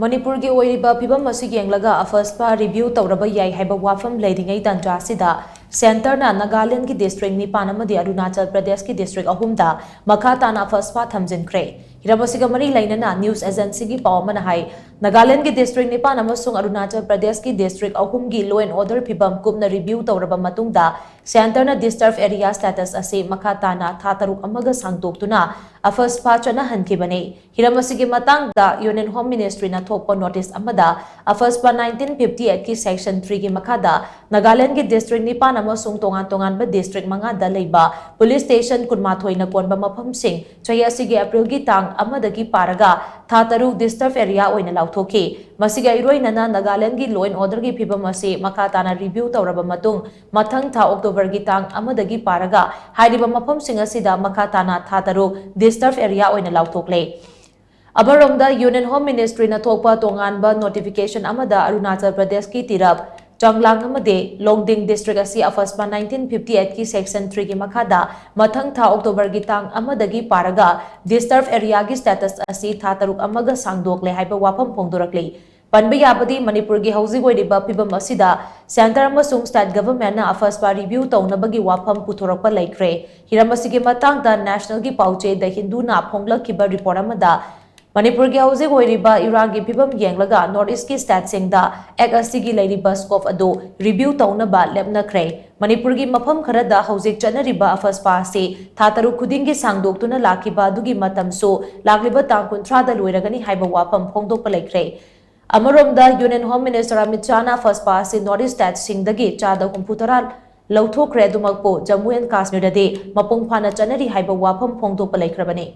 मणिपुर की ओइरिबा फिबम असिग येंगलगा AFSPA review तौरबा याई हाइबा वाफम लेदिंगै तंजा सिदा सेंटर ना नागालैंड की डिस्ट्रिक्ट निपान अमदी अरुणाचल प्रदेश की डिस्ट्रिक्ट अहुमदा मखा ताना अफस्पा थमजिनख्रे हिरमसिगा मरी लैनना न्यूज एजेंसी की पावमन हाई नागालैंड की डिस्ट्रिक्ट निपान अमसुंग अरुणाचल प्रदेश की डिस्ट्रिक्ट अहुम की लॉ एंड ऑर्डर फिबम कुपना रिव्यू तौरबा मतुंगदा सेंटर ना डिस्टर्ब एरिया स्टेटस असे मखा ताना था तरुक अमगा सांगतोक्तुना अफस्पा चना हनखिबने हिरमसिगी मतंगदा यूनियन होम मिनिस्ट्री ना थोप नोटिस अमदा अफस्पा 1958 की सेक्शन 3 की मखादा नागालैंड की डिस्ट्रिक्ट निपान अमसुंग तोंगान तोंगान बा डिस्ट्रिक्ट मंगादा लेबा पुलिस स्टेशन कुनमाथोय ना कोनबा मफमसिंग चयसिगी अप्रैल की तांग अमदगी पारगा था तरुक डिस्टर्ब एरिया ओइना लाउथोखि मसिगा इरोइनना नागालैंड की लॉ एंड ऑर्डर की फिबम असे मखा ताना रिव्यू तौरबा मतुंग मथंग था अक्टोबर की तांग अमदगी पारगा हाइरिबा मफमसिंग असिदा मखा ताना था तरुक डिस्टर्ब एरिया ओइना लाउथोकले अबरोमदा यूनियन होम मिनिस्ट्री ना थोकपा तोंगानबा नोटिफिकेशन अमदा अरुणाचल प्रदेश की तिरप चांगलांग अमदे लोंगडिंग डिस्ट्रिक्ट असी अफस्पा 1958 की सेक्शन 3 की मखादा मथंग था अक्टोबर की तांग अमदगी पारगा डिस्टर्ब एरिया की स्टेटस असी था तरुक अमगा सांगदोकले हाइबा वाफम फोंदोरकले पनबा याबदी मणिपुर की हौजिक ओइरिबा फिबम असिदा सेंटर अमसुंग स्टेट गवर्नमेंट ना अफस्पा रिव्यू तौनबगी वाफम पुथोरकपा लेख्रे हिरमसिगी मतंगदा नेशनल की पाउचे द हिंदू ना फोंगलखिबा रिपोर्ट अमदा मणिपुर की हौजिक ओइरिबा इरांगी फिबम येंगलगा नॉर्थ ईस्ट की स्टेट सिंगदा एक असिगी लेरिबा स्कोप अदो रिव्यू तौनबा लेपनख्रे मणिपुर की मफम खरदा हौजिक चनरिबा अफस्पा से था तरुक खुदिंग की सांगदोक्तुना लाखिबा दुगी मतमसो लाग्लिबा तांग कुंथ्रादा लोइरगनी हाइबा वाफम फोंगदोकपा लेख्रे अमरोमदा यूनियन होम मिनिस्टर अमित शाहना अफस्पा से नॉर्थ ईस्ट स्टेट सिंगदगी चादा हुंफुतरा लौथोक्रे दुमकपो जम्मू एंड काश्मीर दे मपुंग फाना चनरी हाइबा वाफम फोंगदोकपा लेख्रबने।